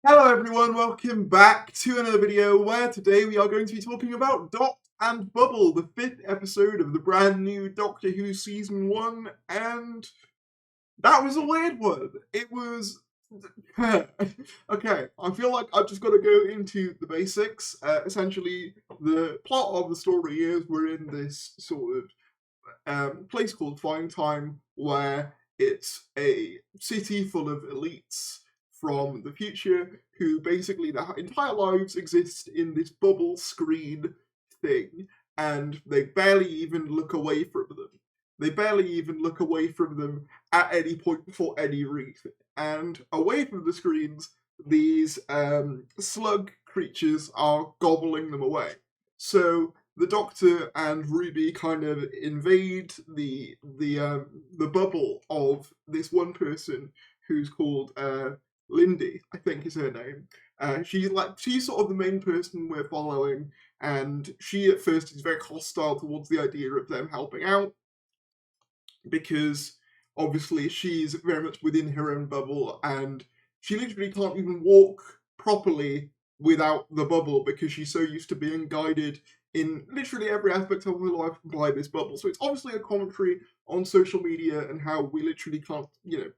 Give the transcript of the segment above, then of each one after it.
Hello everyone, welcome back to another video where today we are going to be talking about Dot and Bubble, the 5th episode of the brand new Doctor Who Season 1, and that was a weird one. It was... okay, I feel like I've just got to go into the basics. Essentially, the plot of the story is we're in this sort of place called Fine Time, where it's a city full of elites from the future who basically their entire lives exist in this bubble screen thing, and they barely even look away from them. They barely even look away from them at any point for any reason. And away from the screens, these slug creatures are gobbling them away. So the Doctor and Ruby kind of invade the bubble of this one person who's called Lindy, I think is her name. She's sort of the main person we're following, and she at first is very hostile towards the idea of them helping out because obviously she's very much within her own bubble and she literally can't even walk properly without the bubble because she's so used to being guided in literally every aspect of her life by this bubble. So it's obviously a commentary on social media and how we literally can't,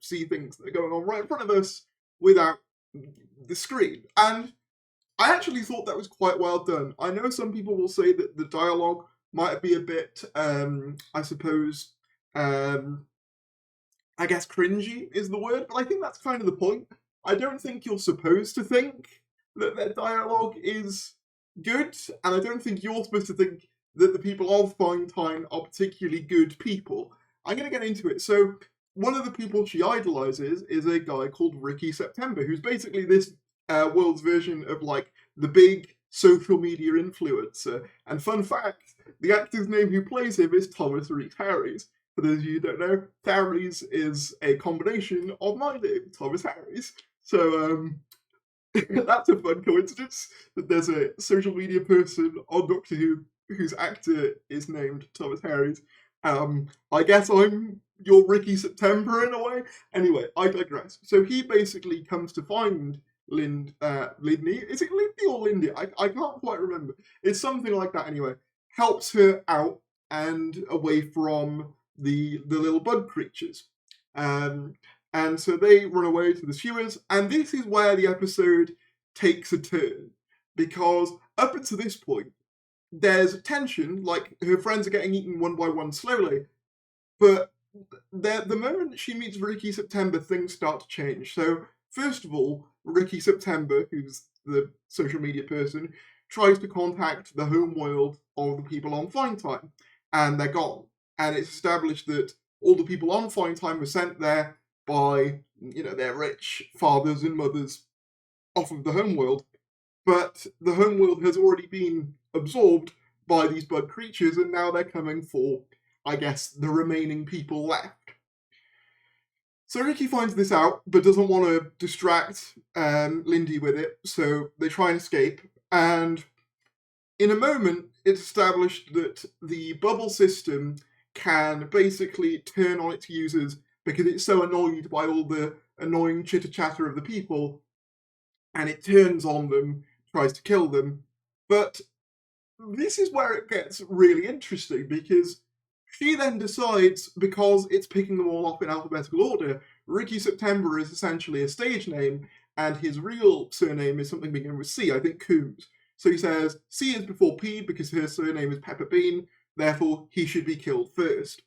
see things that are going on right in front of us without the screen. And I actually thought that was quite well done. I know some people will say that the dialogue might be a bit, I suppose, I guess cringy is the word, but I think that's kind of the point. I don't think you're supposed to think that their dialogue is good, and I don't think you're supposed to think that the people of Fine Time are particularly good people. I'm going to get into it. So, one of the people she idolizes is a guy called Ricky September, who's basically this world's version of like the big social media influencer. And fun fact, the actor's name who plays him is Thomas Rhys Harris. For those of you who don't know, Harris is a combination of my name, Thomas Harris. So that's a fun coincidence that there's a social media person on Doctor Who whose actor is named Thomas Harris. I guess I'm your Ricky September in a way. Anyway, I digress. So he basically comes to find Lindy. Is it Lindy or Lindy? I can't quite remember. It's something like that anyway. Helps her out and away from the little bug creatures. And so they run away to the sewers, and this is where the episode takes a turn. Because up until this point, there's tension, like her friends are getting eaten one by one slowly, but the moment she meets Ricky September, things start to change. So, first of all, Ricky September, who's the social media person, tries to contact the home world of the people on Fine Time, and they're gone. And it's established that all the people on Fine Time were sent there by, their rich fathers and mothers off of the homeworld. But the homeworld has already been absorbed by these bug creatures, and now they're coming for, I guess, the remaining people left. So Ricky finds this out, but doesn't want to distract Lindy with it, so they try and escape. And in a moment, it's established that the bubble system can basically turn on its users because it's so annoyed by all the annoying chitter-chatter of the people, and it turns on them, tries to kill them. But this is where it gets really interesting, because she then decides, because it's picking them all up in alphabetical order, Ricky September is essentially a stage name, and his real surname is something beginning with C, I think Coombs. So he says, C is before P because her surname is Pepper Bean, therefore he should be killed first.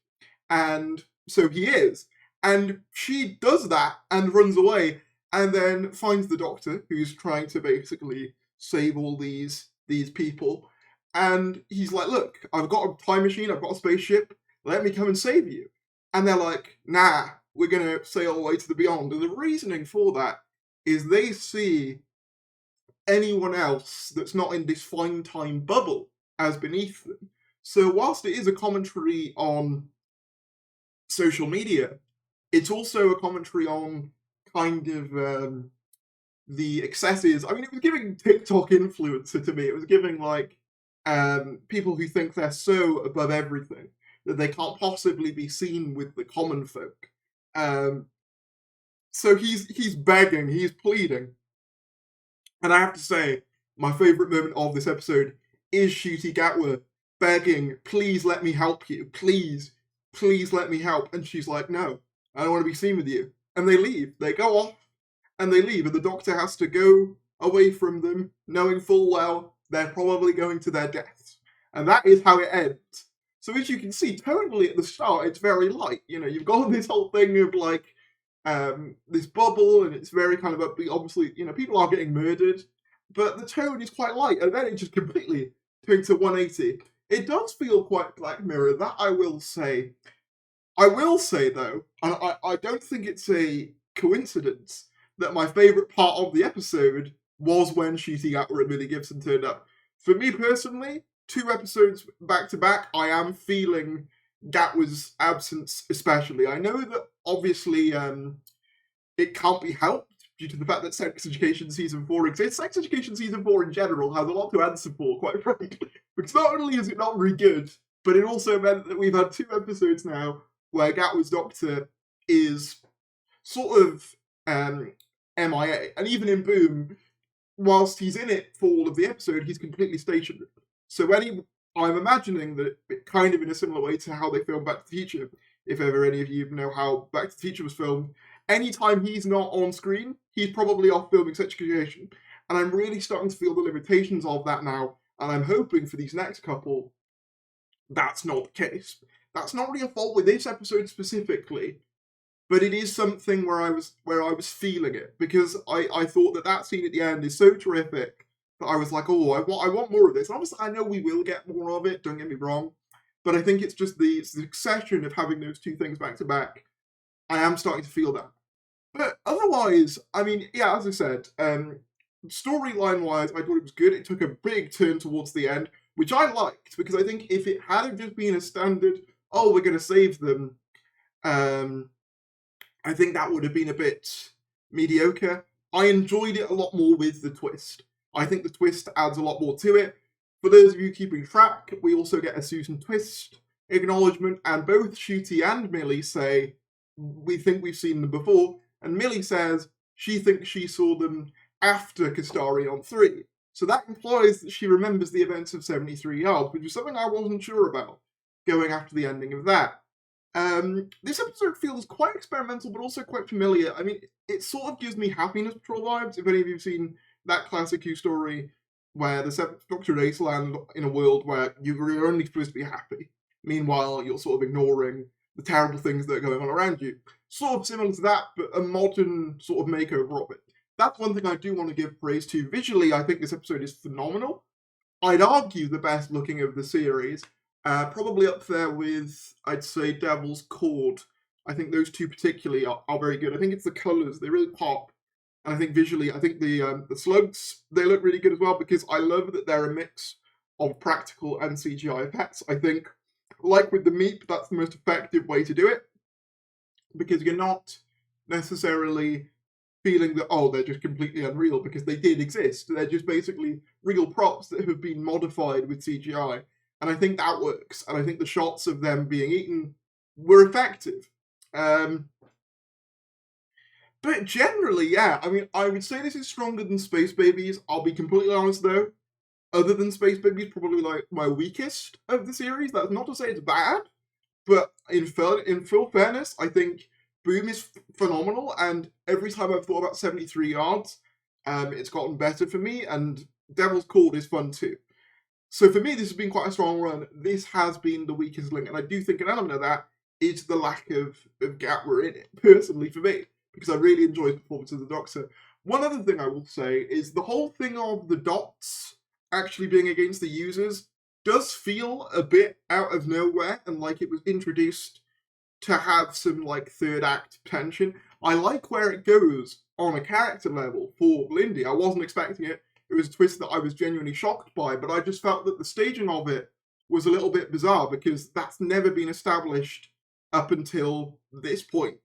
And so he is. And she does that and runs away, and then finds the Doctor, who's trying to basically save all these people. And he's like, look, I've got a time machine, I've got a spaceship, let me come and save you. And they're like, nah, we're going to sail away to the beyond. And the reasoning for that is they see anyone else that's not in this Fine Time bubble as beneath them. So whilst it is a commentary on social media, it's also a commentary on kind of the excesses. I mean, it was giving TikTok influencer to me. It was giving like people who think they're so above everything that they can't possibly be seen with the common folk. So he's begging, he's pleading, And I have to say, my favourite moment of this episode is Ncuti Gatwa begging, please let me help you. Please, please let me help. And she's like, no, I don't want to be seen with you. And they leave. They go off and they leave. And the Doctor has to go away from them, knowing full well they're probably going to their deaths. And that is how it ends. So as you can see, tonally at the start, it's very light. You know, you've got this whole thing of like, this bubble, and it's very kind of upbeat. Obviously, you know, people are getting murdered, but the tone is quite light, and then it just completely turns to 180. It does feel quite Black Mirror, that I will say. I will say, though, and I don't think it's a coincidence, that my favourite part of the episode was when Ncuti Gatwa and Millie Gibson turned up. For me personally, 2 episodes back to back, I am feeling Gatwa's absence especially. I know that obviously it can't be helped due to the fact that Sex Education Season 4 exists. Sex Education Season 4 in general has a lot to answer for, quite frankly, because not only is it not very good, but it also meant that we've had 2 episodes now where Gatwa's Doctor is sort of MIA, and even in Boom, whilst he's in it for all of the episode, he's completely stationary. So I'm imagining that it kind of in a similar way to how they filmed Back to the Future, if ever any of you know how Back to the Future was filmed, anytime he's not on screen, he's probably off filming Sex Education. And I'm really starting to feel the limitations of that now, and I'm hoping for these next couple, that's not the case. That's not really a fault with this episode specifically, but it is something where I was feeling it, because I thought that scene at the end is so terrific that I was like, oh, I want more of this. And obviously, I know we will get more of it, don't get me wrong, but I think it's just the succession of having those 2 things back to back. I am starting to feel that. But otherwise, I mean, yeah, as I said, storyline-wise, I thought it was good. It took a big turn towards the end, which I liked, because I think if it had just been a standard, oh, we're going to save them, I think that would have been a bit mediocre. I enjoyed it a lot more with the twist. I think the twist adds a lot more to it. For those of you keeping track, we also get a Susan Twist acknowledgement, and both Ncuti and Millie say, we think we've seen them before, and Millie says she thinks she saw them after Kastarion 3. So that implies that she remembers the events of 73 Yards, which is something I wasn't sure about going after the ending of that. This episode feels quite experimental, but also quite familiar. I mean, it sort of gives me Happiness Patrol vibes, if any of you have seen that classic Who story where the 7th Doctor and Ace land in a world where you're only supposed to be happy. Meanwhile, you're sort of ignoring the terrible things that are going on around you. Sort of similar to that, but a modern sort of makeover of it. That's one thing I do want to give praise to. Visually, I think this episode is phenomenal. I'd argue the best looking of the series. Probably up there with, I'd say, Devil's Cord. I think those 2 particularly are very good. I think it's the colours, they really pop. And I think visually, I think the slugs, they look really good as well, because I love that they're a mix of practical and CGI effects. I think, like with the Meep, that's the most effective way to do it, because you're not necessarily feeling that, oh, they're just completely unreal, because they did exist. They're just basically real props that have been modified with CGI. And I think that works. And I think the shots of them being eaten were effective. But generally, yeah, I mean, I would say this is stronger than Space Babies. I'll be completely honest, though. Other than Space Babies, probably like my weakest of the series. That's not to say it's bad, but in full fairness, I think Boom is phenomenal, and every time I've thought about 73 Yards, it's gotten better for me, and Devil's Cord is fun too. So for me, this has been quite a strong run. This has been the weakest link, and I do think an element of that is the lack of Gatwa in it, personally for me, because I really enjoyed the performance of the Doctor. One other thing I will say is the whole thing of the dots actually being against the users does feel a bit out of nowhere, and like it was introduced to have some like 3rd act tension. I like where it goes on a character level for Lindy. I wasn't expecting it. It was a twist that I was genuinely shocked by, but I just felt that the staging of it was a little bit bizarre, because that's never been established up until this point.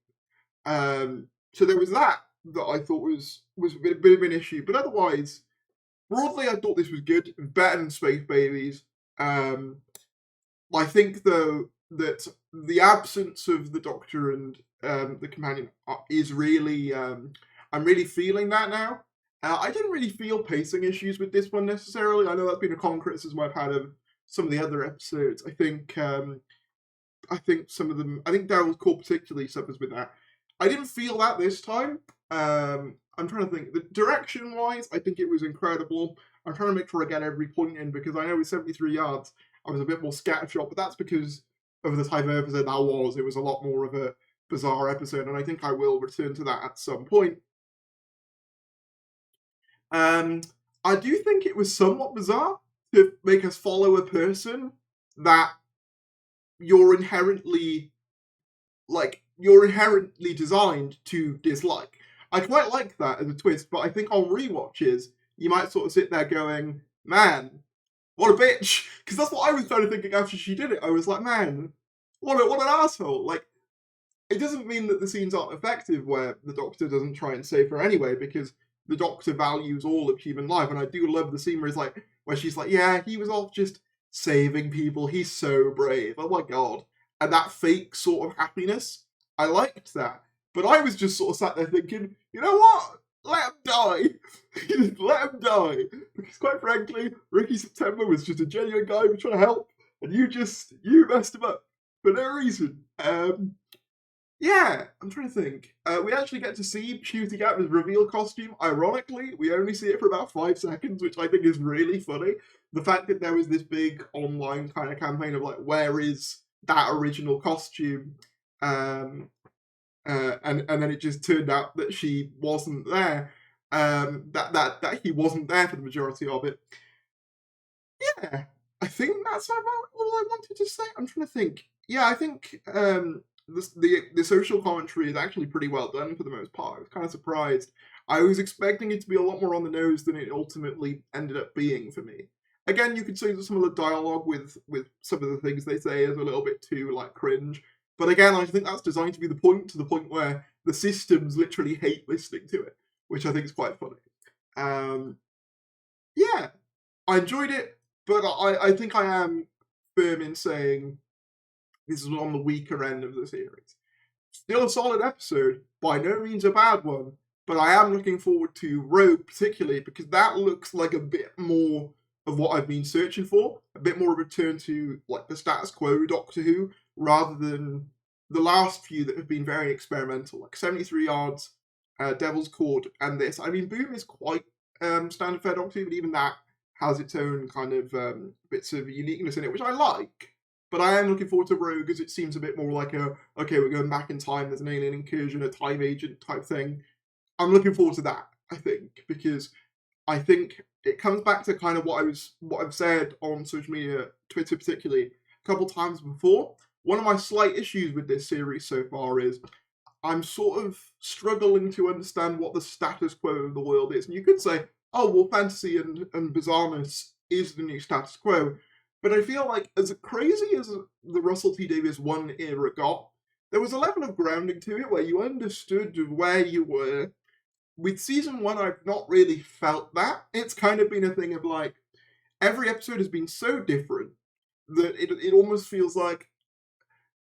So there was that I thought was a bit of an issue, but otherwise, broadly, I thought this was good, better than Space Babies. I think, though, that the absence of the Doctor and the companion is really, I'm really feeling that now. I didn't really feel pacing issues with this one necessarily. I know that's been a common criticism I've had of some of the other episodes. I think some of them. I think Daryl's Core particularly suffers with that. I didn't feel that this time. I'm trying to think. The direction-wise, I think it was incredible. I'm trying to make sure I get every point in because I know with 73 yards, I was a bit more scattershot, but that's because of the type of episode that was. It was a lot more of a bizarre episode, and I think I will return to that at some point. I do think it was somewhat bizarre to make us follow a person that you're inherently designed to dislike. I quite like that as a twist, but I think on rewatches, you might sort of sit there going, man, what a bitch. Because that's what I was kind of thinking after she did it. I was like, man, what an asshole. Like, it doesn't mean that the scenes aren't effective where the Doctor doesn't try and save her anyway, because the Doctor values all of human life, and I do love the scene where she's like, yeah, he was off just saving people, he's so brave, oh my god. And that fake sort of happiness, I liked that. But I was just sort of sat there thinking, you know what? Let him die. Let him die. Because quite frankly, Ricky September was just a genuine guy who was trying to help, and you messed him up for no reason. Yeah, I'm trying to think. We actually get to see Ncuti Gatwa's reveal costume. Ironically, we only see it for about 5 seconds, which I think is really funny. The fact that there was this big online kind of campaign of like, where is that original costume? And then it just turned out that she wasn't there. That he wasn't there for the majority of it. Yeah, I think that's about all I wanted to say. I'm trying to think. Yeah, I think the social commentary is actually pretty well done for the most part. I was kind of surprised. I was expecting it to be a lot more on the nose than it ultimately ended up being for me. Again, you could say that some of the dialogue with some of the things they say is a little bit too like cringe. But again, I think that's designed to be the point where the systems literally hate listening to it, which I think is quite funny. Yeah, I enjoyed it, but I think I am firm in saying this is on the weaker end of the series. Still a solid episode, by no means a bad one, but I am looking forward to Rogue particularly because that looks like a bit more of what I've been searching for, a bit more of a return to like the status quo Doctor Who, rather than the last few that have been very experimental, like 73 Yards, Devil's Cord, and this. I mean, Boom is quite standard fare Doctor Who, but even that has its own kind of bits of uniqueness in it, which I like. But I am looking forward to Rogue as it seems a bit more like okay, we're going back in time, there's an alien incursion, a time agent type thing. I'm looking forward to that, I think, because I think it comes back to kind of what I've said on social media, Twitter particularly, a couple times before. One of my slight issues with this series so far is I'm sort of struggling to understand what the status quo of the world is. And you could say, oh, well, fantasy and bizarreness is the new status quo. But I feel like as crazy as the Russell T Davies 1 era got, there was a level of grounding to it where you understood where you were. With season 1, I've not really felt that. It's kind of been a thing of like, every episode has been so different that it almost feels like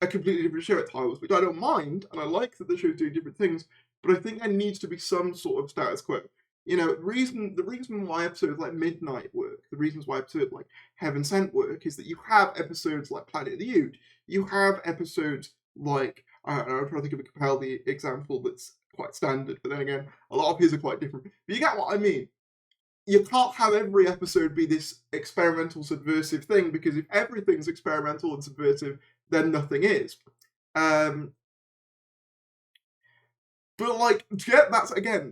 a completely different show at times, which I don't mind, and I like that the show's doing different things, but I think there needs to be some sort of status quo. You know, the reason why episodes like Midnight work, the reasons why episodes like Heaven Sent work, is that you have episodes like Planet of the Ood. You have episodes like, I'm trying to think of a Capaldi example that's quite standard, but then again, a lot of his are quite different. But you get what I mean. You can't have every episode be this experimental, subversive thing, because if everything's experimental and subversive, then nothing is. But like, yeah,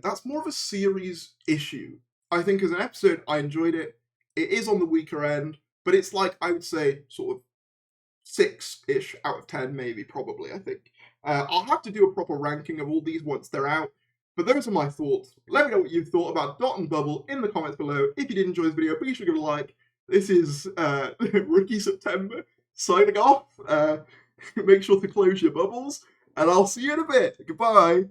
that's more of a series issue. I think as an episode, I enjoyed it. It is on the weaker end, but it's like, I would say, sort of 6-ish out of 10, maybe, probably, I think. I'll have to do a proper ranking of all these once they're out. But those are my thoughts. Let me know what you thought about Dot and Bubble in the comments below. If you did enjoy this video, be sure to give it a like. This is Ricky September signing off. Make sure to close your bubbles, and I'll see you in a bit. Goodbye.